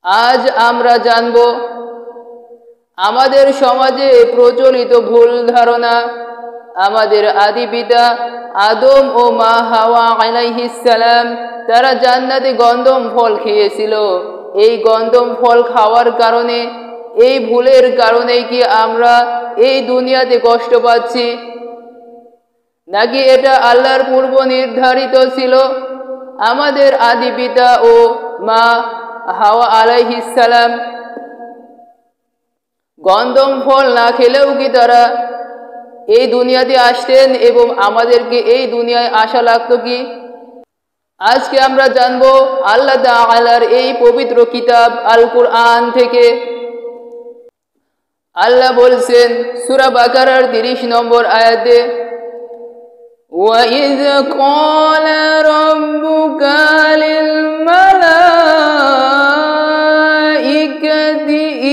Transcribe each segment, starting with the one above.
আজ আমরা জানব আমাদের সমাজে প্রচলিত ভুল ধারণা। আমাদের আদি পিতা আদম ও মা হাওয়া আলাইহিস সালাম তারা জান্নাতে গন্ধম ফল খেয়েছিল। এই গন্ধম ফল খাওয়ার কারণে, এই ভুলের কারণেই কি আমরা এই দুনিয়াতে কষ্ট পাচ্ছি, নাকি এটা আল্লাহর পূর্ব নির্ধারিত ছিল? আমাদের আদি পিতা ও মা হাওয়া আলাইহিস সালাম গন্ধম ফল না খেলেও কি তারা এই দুনিয়াতে আসতেন এবং আমাদেরকে এই দুনিয়ায় আসা লাগতো কি? আজকে আমরা জানবো আল্লাহ তাআলার এই পবিত্র কিতাব আল কুরআন থেকে। আল্লাহ বলছেন সূরা বাকারার 30 নম্বর আয়াতে, وَإِذْ قَالَ رَبُّكَ لِلْمَلَائِكَةِ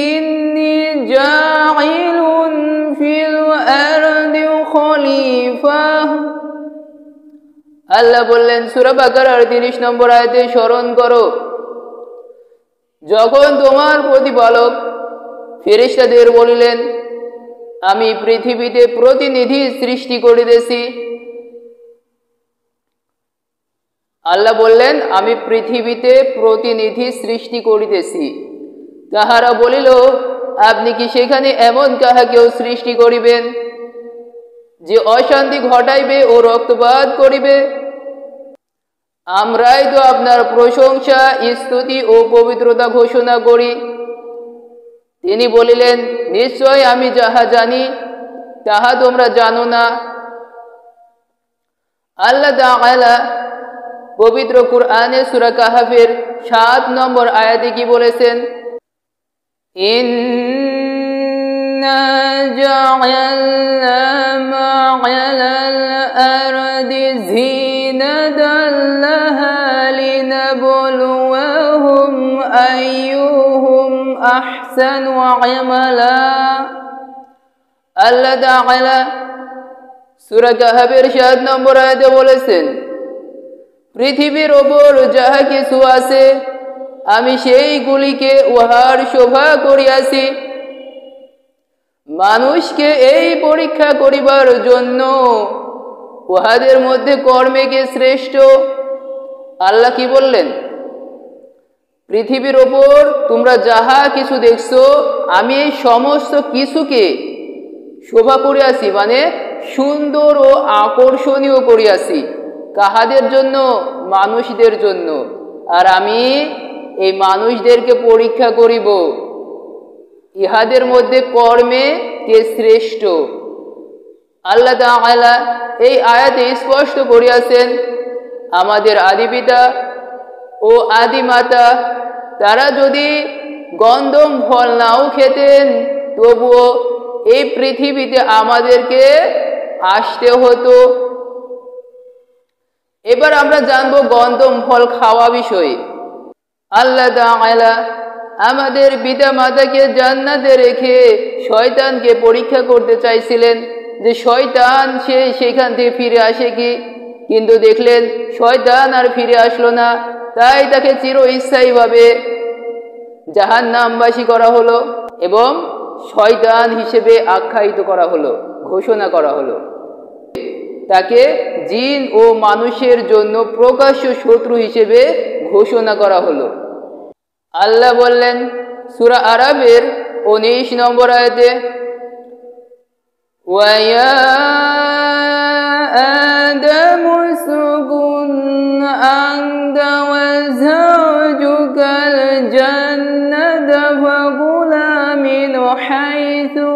إِنِّي جَاعِلٌ فِي الْأَرْضِ خَلِيفَةً। আল্লাহ বললেন সূরা বাকারার 30 নম্বর আয়াতে স্মরণ করো, যখন তোমার প্রতিপালক ফেরেশতাদের বলিলেন, আমি পৃথিবীতে প্রতিনিধি সৃষ্টি করিতেছি। আল্লাহ বললেন আমি পৃথিবীতে প্রতিনিধি সৃষ্টি করিতেছি। তাহারা বলিল, আপনি কি সেখানে এমন কাহাকেও সৃষ্টি করিবেন যে অশান্তি ঘটাইবে ও রক্তপাত করিবে? আমরাই তো আপনার প্রশংসা, স্তুতি ও পবিত্রতা ঘোষণা করি। তিনি বলিলেন, নিশ্চয় আমি যাহা জানি তাহা তোমরা জানো না। আল্লাহ তাআলা পবিত্র কুরআনে সূরা কাহফের 7 নম্বর আয়াতে কি বলেছেন? ইন্না জাআলনা মা আলাল আরদি জিনাতাল লাহা লিনাবলুয়াহুম আইয়ুহুম আহসানু আমালা। আল্লাহ তাআলা সূরা কাহফের 7 নম্বর আয়াতে বলেছেন, পৃথিবীর ওপর যাহা কিছু আছে আমি সেইগুলিকে উহার শোভা করিয়াছি, মানুষকে এই পরীক্ষা করিবার জন্য উহাদের মধ্যে কর্মে কে শ্রেষ্ঠ। আল্লাহ কি বললেন? পৃথিবীর ওপর তোমরা যাহা কিছু দেখছো আমি এই সমস্ত কিছুকে শোভা করিয়াছি, মানে সুন্দর ও আকর্ষণীয় করিয়াছি। কাহাদের জন্য? মানুষদের জন্য। আর আমি এই মানুষদেরকে পরীক্ষা করিব ইহাদের মধ্যে কর্মে কে শ্রেষ্ঠ। আল্লাহ তাআলা এই আয়াতে স্পষ্ট করিয়াছেন আমাদের আদি পিতা ও আদি মাতা তারা যদি গন্ধম ফল নাও খেতেন তবুও এই পৃথিবীতে আমাদেরকে আসতে হতো। এবার আমরা জানবো গন্ধম ফল খাওয়া বিষয়ে। আল্লাহ তাআলা আমাদের পিতা মাতাকে জান্নাতে রেখে শয়তানকে পরীক্ষা করতে চাইছিলেন যে শয়তান সে সেখান থেকে ফিরে আসে কি, কিন্তু দেখলেন শয়তান আর ফিরে আসলো না। তাই তাকে চিরস্থায়ীভাবে জাহান্নামবাসী করা হলো এবং শয়তান হিসেবে আখ্যায়িত করা হলো, ঘোষণা করা হলো। তাকে জিন ও মানুষের জন্য প্রকাশ্য শত্রু হিসেবে ঘোষণা করা হলো। আল্লাহ বললেন সূরা আরাফের 19 নম্বর আয়াতে, ওয়া আদামু উসকুন আনতা ওয়া যাওজুকাল জান্নাতা ফাকুলা মিন হাইসু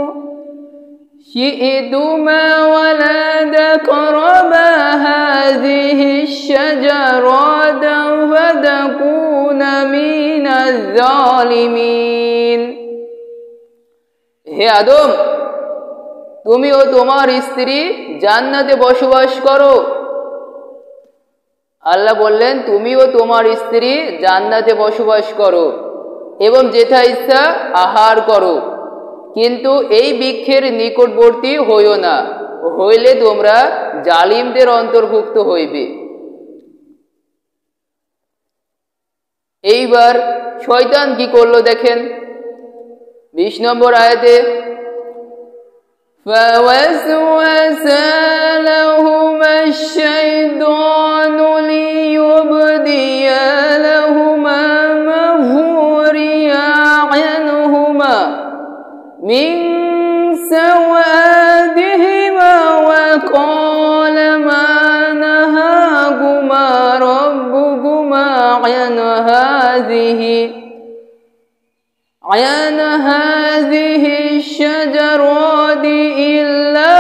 শি'তুমা ওয়া লা তাকরাবা হাযিহিশ শাজারাতা ফাতাকুনা মিনাজ জালিমিন। হে আদম, তুমি ও তোমার স্ত্রী জান্নাতে বসবাস করো। আল্লাহ বললেন তুমি ও তোমার স্ত্রী জান্নাতে বসবাস করো এবং যেথা ইচ্ছা আহার করো, কিন্তু এই বৃক্ষের নিকটবর্তী হইও না, হইলে তোমরা জালিমদের অন্তর্ভুক্ত হইবে। এইবার শয়তান কি করলো দেখেন 20 নম্বর আয়াতে فوسوس لهما الشيطان ليبدي لهما ما وري عنهما من سوآتهما وقال ما نهاكما ربكما عن هذه الشجرة إلا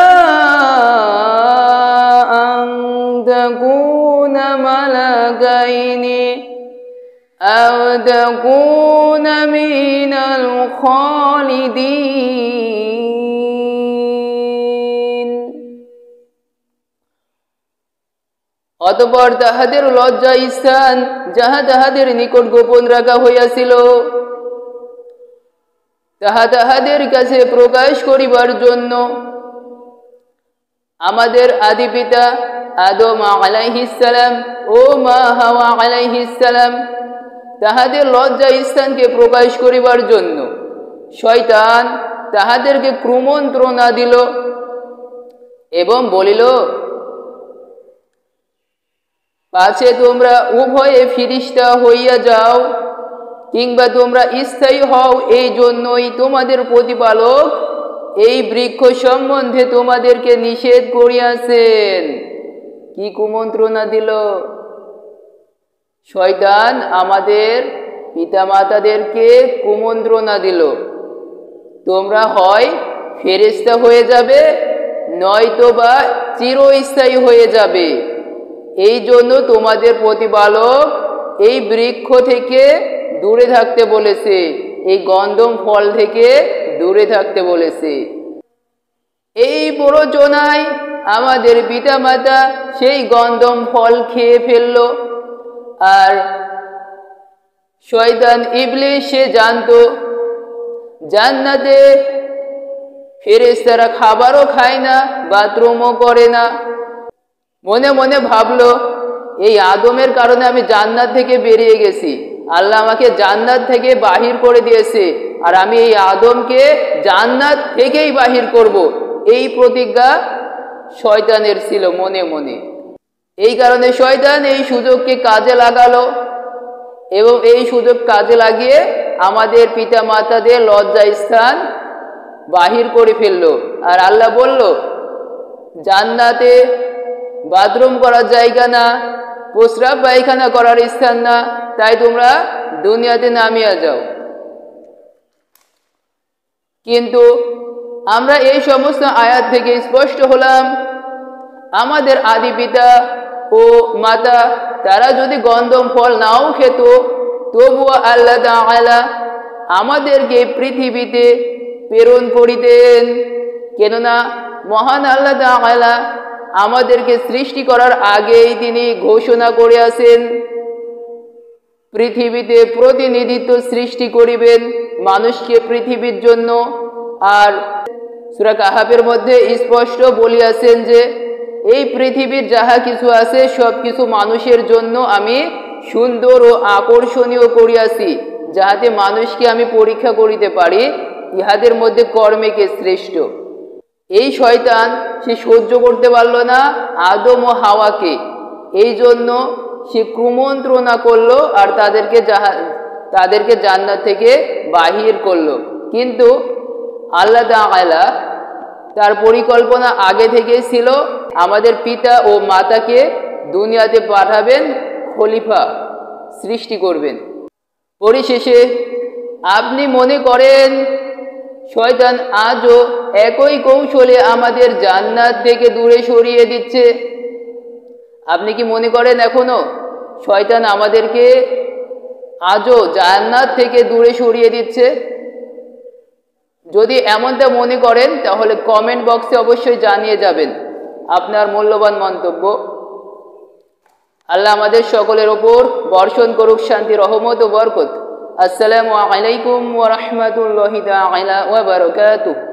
أن تكون ملكين أو تكون من الخالدين অতঃপর তাহাদের লজ্জা স্থান যাহা তাহাদের নিকট গোপন রাখা হইয়াছিল তাহা তাহাদের কাছে প্রকাশ করিবার জন্য আমাদের আদি পিতা আদম আলাইহিস সালাম ও মা হাওয়া আলাইহিস সালাম তাহাদের লজ্জা স্থানকে প্রকাশ করিবার জন্য শয়তান তাহাদেরকে কুমন্ত্রণা দিল এবং বলিল পাছে তোমরা উভয়ে ফিরিস্তা হইয়া যাও কিংবা তোমরা স্থায়ী হও এই জন্যই তোমাদের প্রতিপালক এই বৃক্ষ সম্বন্ধে তোমাদেরকে নিষেধ করিয়াছেন কি কুমন্ত্রণা দিল শয়তান আমাদের পিতামাতাদেরকে কুমন্ত্রণা দিল তোমরা হয় ফেরেশতা হয়ে যাবে নয়তোবা চিরস্থায়ী হয়ে যাবে এই জন্য তোমাদের প্রতিপালক এই বৃক্ষ থেকে দূরে থাকতে বলেছে এই গন্ধম ফল থেকে দূরে থাকতে বলেছে এই প্ররোচনায় আমাদের পিতামাতা সেই গন্ধম ফল খেয়ে ফেলল আর শয়তান ইবলিস সে জানতো জান্নাতে ফেরেশতারা খাবারও খায় না বাথরুমও করে না মনে মনে ভাবলো এই আদমের কারণে আমি জান্নাত থেকে বেরিয়ে গেছি আল্লাহ আমাকে জান্নাত থেকে বাহির করে দিয়েছে আর আমি এই আদমকে জান্নাত থেকেই বাহির করব এই প্রতিজ্ঞা শয়তানের ছিল মনে মনে এই কারণে শয়তান এই সুযোগকে কাজে লাগালো এবং এই সুযোগ কাজে লাগিয়ে আমাদের পিতা মাতাদের লজ্জা স্থান বাহির করে ফেললো আর আল্লাহ বলল জান্নাতে বাথরুম করার জায়গা না প্রস্রাব পায়খানা করার স্থান না তাই তোমরা দুনিয়াতে নামিয়ে যাও কিন্তু আমরা এই সমস্ত আয়াত থেকে স্পষ্ট হলাম আমাদের আদি পিতা ও মাতা তারা যদি গন্ধম ফল নাও খেত তবুও আল্লাহ তাআলা আমাদেরকে পৃথিবীতে প্রেরণ করিতেন কেননা মহান আল্লাহ তাআলা আমাদেরকে সৃষ্টি করার আগেই তিনি ঘোষণা করিয়াছেন পৃথিবীতে প্রতিনিধিত্ব সৃষ্টি করিবেন মানুষকে পৃথিবীর জন্য আর সূরা কাহাফের মধ্যে স্পষ্ট বলিয়াছেন যে এই পৃথিবীর যাহা কিছু আছে সব কিছু মানুষের জন্য আমি সুন্দর ও আকর্ষণীয় করিয়াছি যাহাতে মানুষকে আমি পরীক্ষা করিতে পারি ইহাদের মধ্যে কর্মে কে শ্রেষ্ঠ এই শয়তান সে সহ্য করতে পারল না আদম ও হাওয়াকে এই জন্য সে কুমন্ত্রণা করলো আর তাদেরকে জান্নাত থেকে বাহির করলো কিন্তু আল্লাহ তাআলা তার পরিকল্পনা আগে থেকেই ছিল আমাদের পিতা ও মাতাকে দুনিয়াতে পাঠাবেন খলিফা সৃষ্টি করবেন পরিশেষে আপনি মনে করেন শয়তান আজও একই কৌশলে আমাদের জান্নাত থেকে দূরে সরিয়ে দিচ্ছে আপনি কি মনে করেন এখনো শয়তান আমাদেরকে আজও জান্নাত থেকে দূরে সরিয়ে দিচ্ছে যদি এমনটা মনে করেন তাহলে কমেন্ট বক্সে অবশ্যই জানিয়ে যাবেন আপনার মূল্যবান মন্তব্য আল্লাহ আমাদের সকলের উপর বর্ষণ করুক শান্তি রহমত ও বরকত আসসালামু আলাইকুম ওয়া রাহমাতুল্লাহি তাআলা ওয়া বারাকাতুহু